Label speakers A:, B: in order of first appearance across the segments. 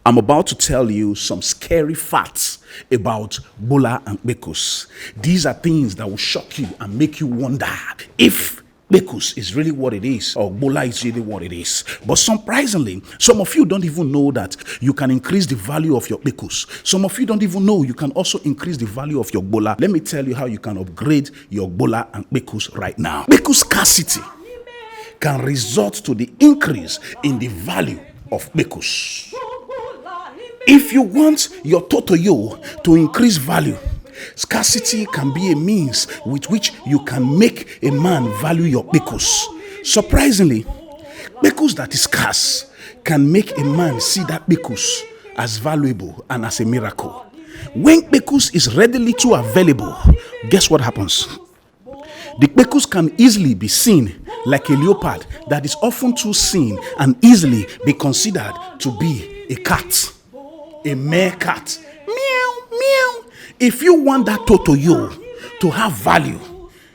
A: I'm about to tell you some scary facts about Bola and Bekus. These are things that will shock you and make you wonder if Bekus is really what it is or Bola is really what it is. But surprisingly, some of you don't even know that you can increase the value of your Bekus. Some of you don't even know you can also increase the value of your Bola. Let me tell you how you can upgrade your Bola and Bekus right now. Bekus scarcity can result to the increase in the value of Bekus. If you want your Totoyo to increase value, scarcity can be a means with which you can make a man value your Bekus. Surprisingly, Bekus that is scarce can make a man see that Bekus as valuable and as a miracle. When Bekus is readily too available, guess what happens? The Bekus can easily be seen like a leopard that is often too seen and easily be considered to be a cat. A mere cat. Meow, meow. If you want that Totoyo to have value,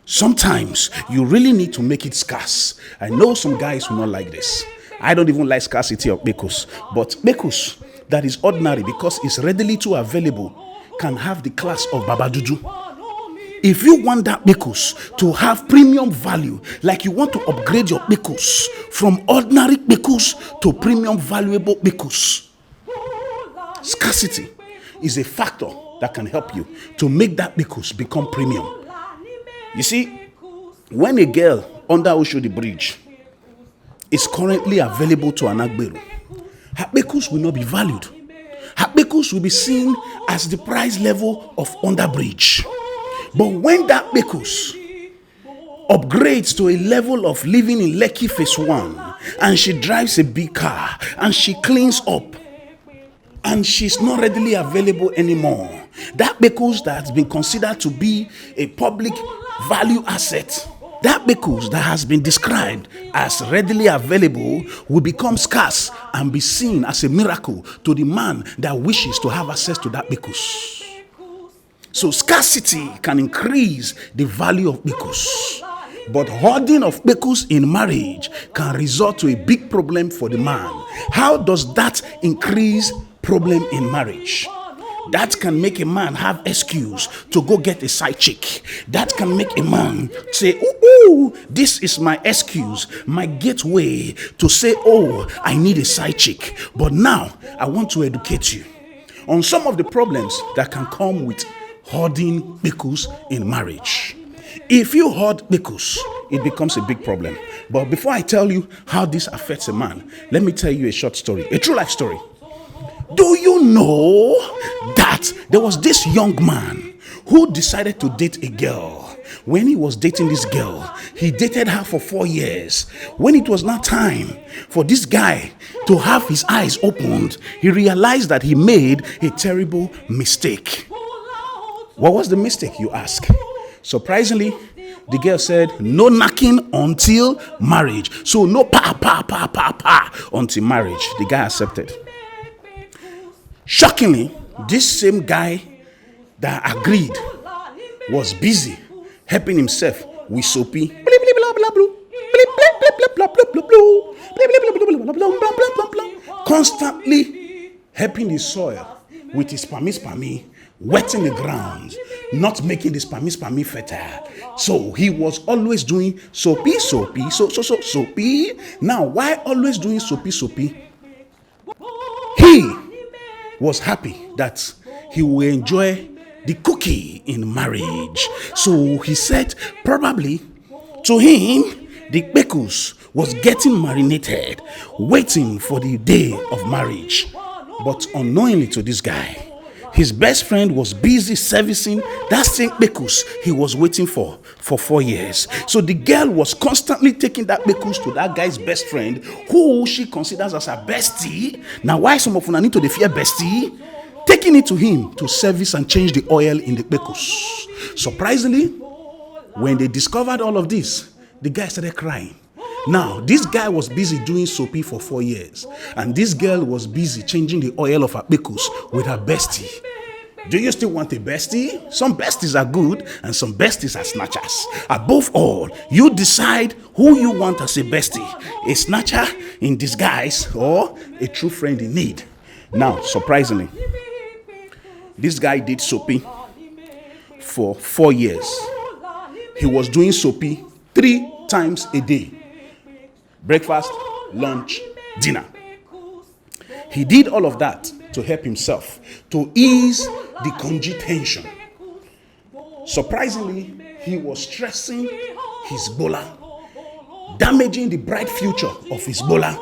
A: sometimes you really need to make it scarce. I know some guys will not like this. I don't even like scarcity of Bekus. But Bekus that is ordinary because it's readily too available can have the class of Babadudu. If you want that Bekus to have premium value, like you want to upgrade your Bekus from ordinary Bekus to premium valuable Bekus, scarcity is a factor that can help you to make that Bekus become premium. You see, when a girl under Oshodi Bridge is currently available to an Agberu, her Bekus will not be valued. Her Bekus will be seen as the price level of under bridge. But when that Bekus upgrades to a level of living in Lekki Phase 1 and she drives a big car and she cleans up, and she's not readily available anymore, that Bekus that has been considered to be a public value asset, that Bekus that has been described as readily available, will become scarce and be seen as a miracle to the man that wishes to have access to that Bekus. So scarcity can increase the value of Bekus. But hoarding of Bekus in marriage can result to a big problem for the man. How does that increase problem in marriage? That can make a man have excuse to go get a side chick. That can make a man say, ooh, this is my excuse, my gateway to say, oh, I need a side chick. But now I want to educate you on some of the problems that can come with hoarding Bekus in marriage. If you hoard Bekus, it becomes a big problem. But before I tell you how this affects a man, let me tell you a short story, a true life story. Do you know that there was this young man who decided to date a girl? When he was dating this girl, he dated her for 4 years. When it was now time for this guy to have his eyes opened, he realized that he made a terrible mistake. What was the mistake, you ask? Surprisingly, the girl said, no knocking until marriage. So no pa until marriage. The guy accepted. Shockingly, this same guy that agreed was busy helping himself with soapy, constantly helping the soil with his spammy, wetting the ground, not making the spammy fertile. So he was always doing soapy. Now, why always doing soapy? He was happy that he will enjoy the cookie in marriage. So he said probably to him, the Bekus was getting marinated, waiting for the day of marriage. But unknowingly to this guy, his best friend was busy servicing that same Bekus he was waiting for 4 years. So the girl was constantly taking that Bekus to that guy's best friend, who she considers as her bestie. Now, why some of you need to fear bestie? Taking it to him to service and change the oil in the Bekus. Surprisingly, when they discovered all of this, the guy started crying. Now, this guy was busy doing soapy for 4 years, and this girl was busy changing the oil of her Bekus with her bestie. Do you still want a bestie? Some besties are good and some besties are snatchers. Above all, you decide who you want as a bestie, a snatcher in disguise or a true friend in need. Now, surprisingly, this guy did soapy for 4 years. He was doing soapy 3 times a day. Breakfast, lunch, dinner. He did all of that to help himself, to ease the conjugal tension. Surprisingly, he was stressing his bola, damaging the bright future of his bola,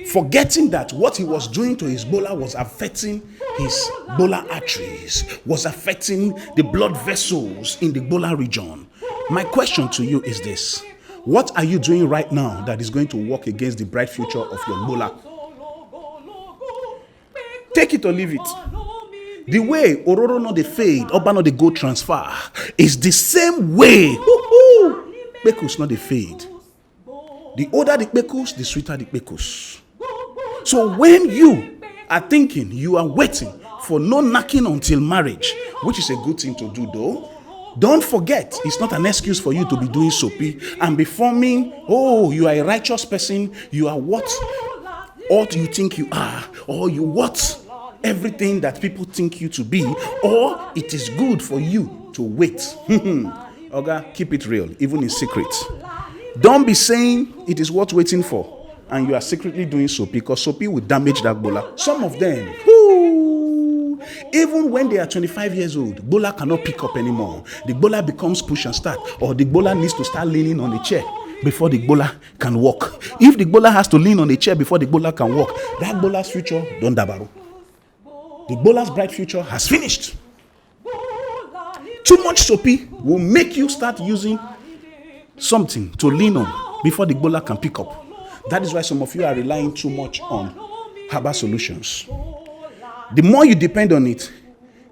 A: forgetting that what he was doing to his bola was affecting his bola arteries, was affecting the blood vessels in the bola region. My question to you is this: what are you doing right now that is going to work against the bright future of your bola? Take it or leave it. The way Ororo no dey fade, Oba no dey go transfer, is the same way Kpekus no dey fade. The older the Kpekus, the sweeter the Kpekus. So when you are thinking, you are waiting for no knocking until marriage, which is a good thing to do though, don't forget, it's not an excuse for you to be doing soapy and be forming, oh, you are a righteous person, you are what you think you are, or you what everything that people think you to be, or it is good for you to wait. Oga, keep it real, even in secret. Don't be saying it is worth waiting for, and you are secretly doing soapy, because soapy will damage that bola. Some of them, even when they are 25 years old, bola cannot pick up anymore. The bola becomes push and start, or the bola needs to start leaning on the chair before the bola can walk. If the bola has to lean on the chair before the bola can walk, that bola's future don't dabaru. The bola's bright future has finished. Too much soapy will make you start using something to lean on before the bola can pick up. That is why some of you are relying too much on herbal solutions. The more you depend on it,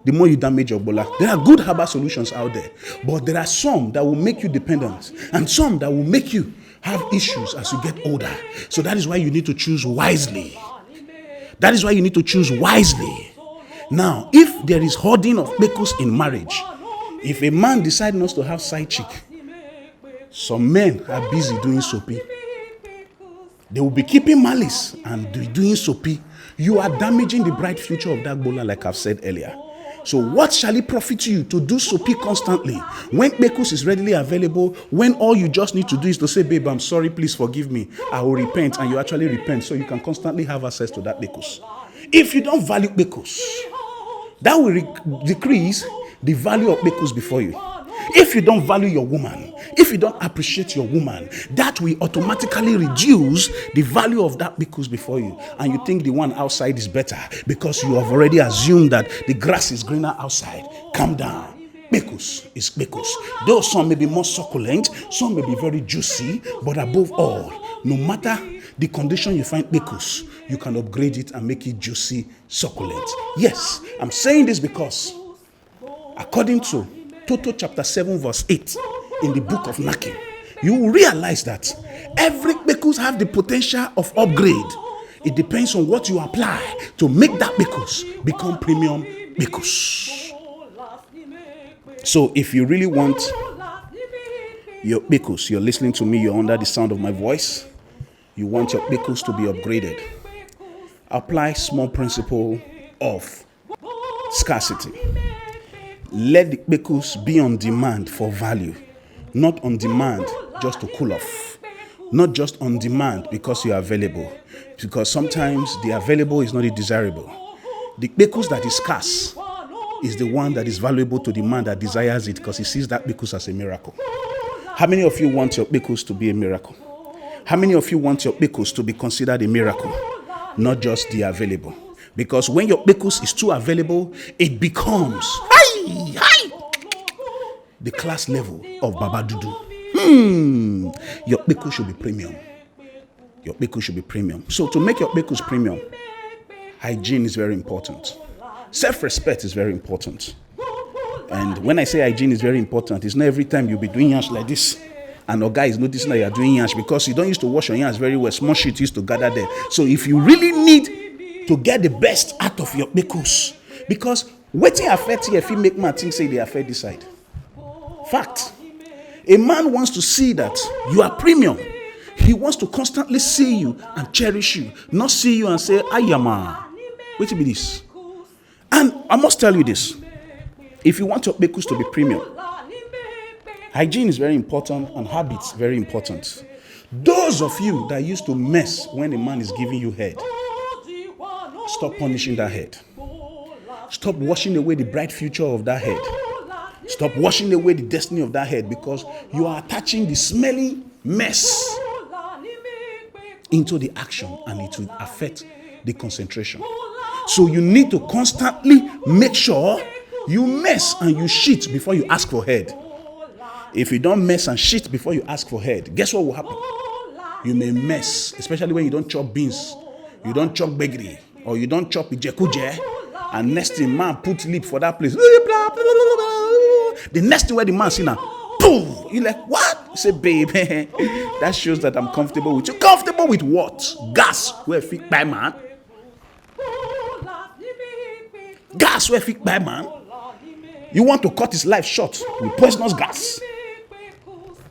A: the more you damage your bola. There are good herbal solutions out there, but there are some that will make you dependent and some that will make you have issues as you get older. So that is why you need to choose wisely. That is why you need to choose wisely. Now, if there is hoarding of Kpekus in marriage, if a man decides not to have side chick, some men are busy doing soapy. They will be keeping malice and doing soapy. You are damaging the bright future of that bola, like I've said earlier. So what shall it profit you to do soapy constantly when Kpekus is readily available, when all you just need to do is to say, babe, I'm sorry, please forgive me, I will repent, and you actually repent, so you can constantly have access to that Kpekus. If you don't value Kpekus, that will decrease the value of Kpekus before you. If you don't value your woman, if you don't appreciate your woman, that will automatically reduce the value of that Kpekus before you. And you think the one outside is better because you have already assumed that the grass is greener outside. Calm down. Kpekus is Kpekus. Though some may be more succulent, some may be very juicy, but above all, no matter the condition you find Kpekus, you can upgrade it and make it juicy, succulent. Yes, I'm saying this because according to Toto chapter 7 verse 8 in the book of Knack, you will realize that every Kpekus have the potential of upgrade. It depends on what you apply to make that Kpekus become premium Kpekus. So if you really want your Kpekus, you're listening to me, you're under the sound of my voice, you want your Kpekus to be upgraded, apply small principle of scarcity. Let the Kpekus be on demand for value, not on demand just to cool off, not just on demand because you are available, because sometimes the available is not the desirable. The Kpekus that is scarce is the one that is valuable to the man that desires it because he sees that Kpekus as a miracle. How many of you want your Kpekus to be a miracle? How many of you want your Kpekus to be considered a miracle, not just the available? Because when your Kpekus is too available, it becomes the class level of Baba Dudu. Your Kpekus should be premium. Your Kpekus should be premium. So to make your Kpekus premium, hygiene is very important. Self-respect is very important. And when I say hygiene is very important, it's not every time you'll be doing yash like this and a guy is noticing that you're doing yash because you don't used to wash your yash very well. Small shit used to gather there. So if you really need to get the best out of your Kpekus, because waiting affect here if you make man think say they affect this side. Fact. A man wants to see that you are premium. He wants to constantly see you and cherish you, not see you and say, Ayama. What be this? And I must tell you this. If you want your bekus to be premium, hygiene is very important and habits very important. Those of you that used to mess when a man is giving you head, stop punishing that head. Stop washing away the bright future of that head. Stop washing away the destiny of that head, because you are attaching the smelly mess into the action and it will affect the concentration. So you need to constantly make sure you mess and you shit before you ask for head. If you don't mess and shit before you ask for head, guess what will happen? You may mess, especially when you don't chop beans, you don't chop begri, or you don't chop ijekuje, and next thing man put lip for that place. The next thing where the man see now, boom, you like, what? You say, babe, that shows that I'm comfortable with you. Comfortable with what? Gas where fit by man. Gas where fit by man. You want to cut his life short with poisonous gas.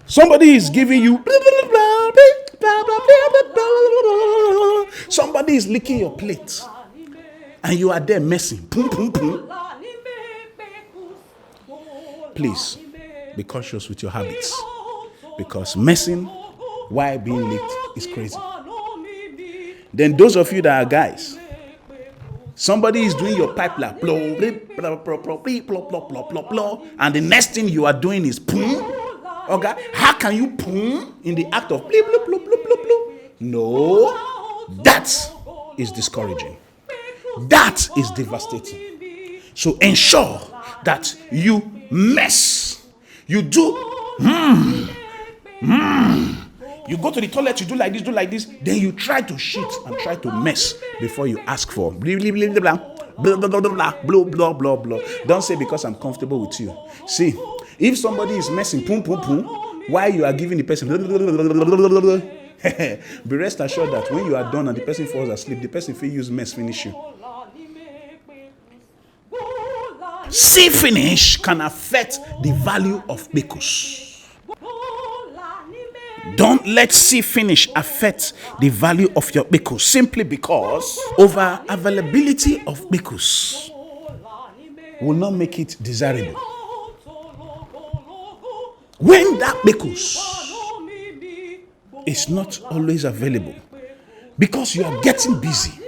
A: Somebody is giving you, somebody is licking your plate, and you are there messing. Boom, boom, boom. Please be cautious with your habits, because messing while being licked is crazy. Then those of you that are guys, somebody is doing your pipe like blow, and the next thing you are doing is boom. Okay, how can you boom in the act of blip, blip, blip, blip, blip, blip? No, that is discouraging. That is devastating. So ensure that you mess. You do, you go to the toilet, you do like this, then you try to shit and try to mess before you ask for blah, blah, blah, blah, blah, blah, blah, blah, blah, blah, blah, blah. Don't say because I'm comfortable with you. See, if somebody is messing, boom, boom, boom, while you are giving the person, be rest assured that when you are done and the person falls asleep, the person will use mess finish you. See finish can affect the value of bekus. Don't let see finish affect the value of your bekus, simply because over availability of bekus will not make it desirable. When that bekus is not always available, because you are getting busy,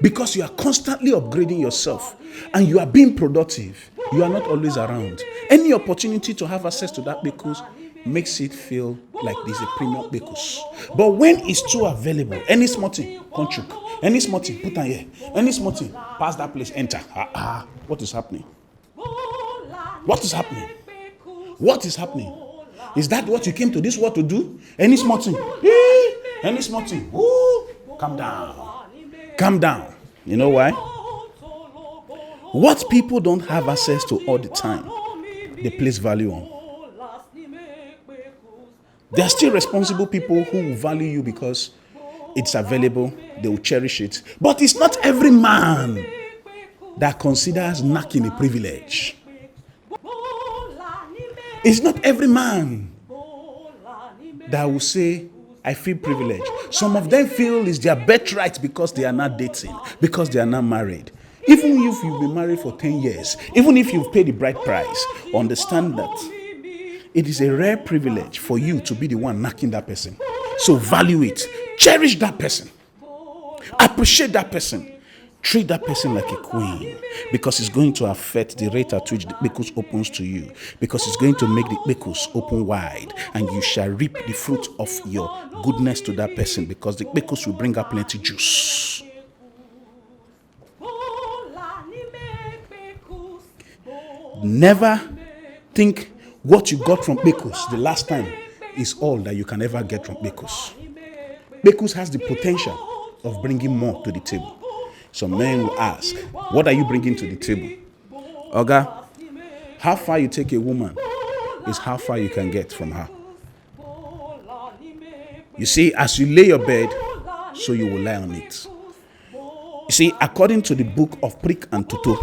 A: because you are constantly upgrading yourself and you are being productive, you are not always around. Any opportunity to have access to that bekus makes it feel like there's a premium bekus. But when it's too available, any small thing, control, any small thing, put on here, any small thing, pass that place, enter. What is happening? What is happening? What is happening? Is that what you came to this world to do? Any small thing? Any small thing? Ooh, calm down. Calm down. You know why? What people don't have access to all the time, they place value on. There are still responsible people who will value you because it's available, they will cherish it. But it's not every man that considers knacking a privilege. It's not every man that will say, I feel privileged. Some of them feel it's their birthright because they are not dating, because they are not married. Even if you've been married for 10 years, even if you've paid the bride price, understand that it is a rare privilege for you to be the one knocking that person. So value it. Cherish that person. Appreciate that person. Treat that person like a queen, because it's going to affect the rate at which the bekus opens to you, because it's going to make the bekus open wide, and you shall reap the fruit of your goodness to that person, because the bekus will bring up plenty juice. Never think what you got from bekus the last time is all that you can ever get from bekus. Bekus has the potential of bringing more to the table. Some men will ask, what are you bringing to the table? Oga, how far you take a woman is how far you can get from her. You see, as you lay your bed, so you will lie on it. You see, according to the book of Prik and Toto,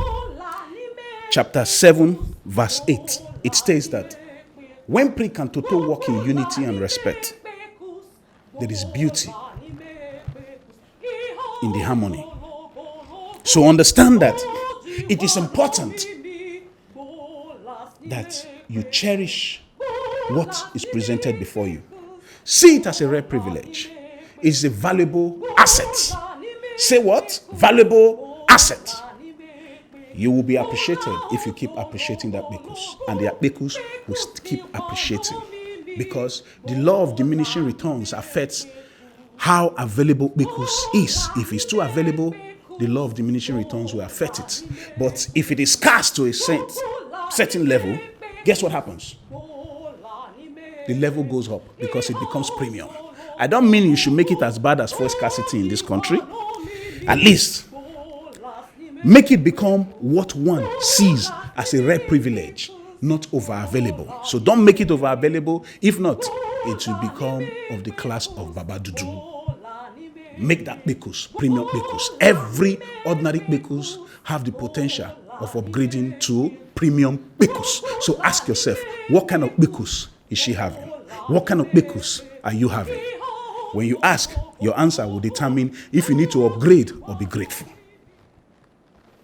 A: chapter 7, verse 8, it states that when Prik and Toto walk in unity and respect, there is beauty in the harmony. So understand that it is important that you cherish what is presented before you. See it as a rare privilege. It's a valuable asset. Say what? Valuable asset. You will be appreciated if you keep appreciating that bekus. And the bekus will keep appreciating. Because the law of diminishing returns affects how available bekus is. If it's too available, the law of diminishing returns will affect it. But if it is scarce to a certain level, guess what happens? The level goes up because it becomes premium. I don't mean you should make it as bad as fuel scarcity in this country. At least make it become what one sees as a rare privilege, not over-available. So don't make it over-available. If not, it will become of the class of Baba Dudu. Make that bekus, premium bekus. Every ordinary bekus have the potential of upgrading to premium bekus. So ask yourself, what kind of bekus is she having? What kind of bekus are you having? When you ask, your answer will determine if you need to upgrade or be grateful.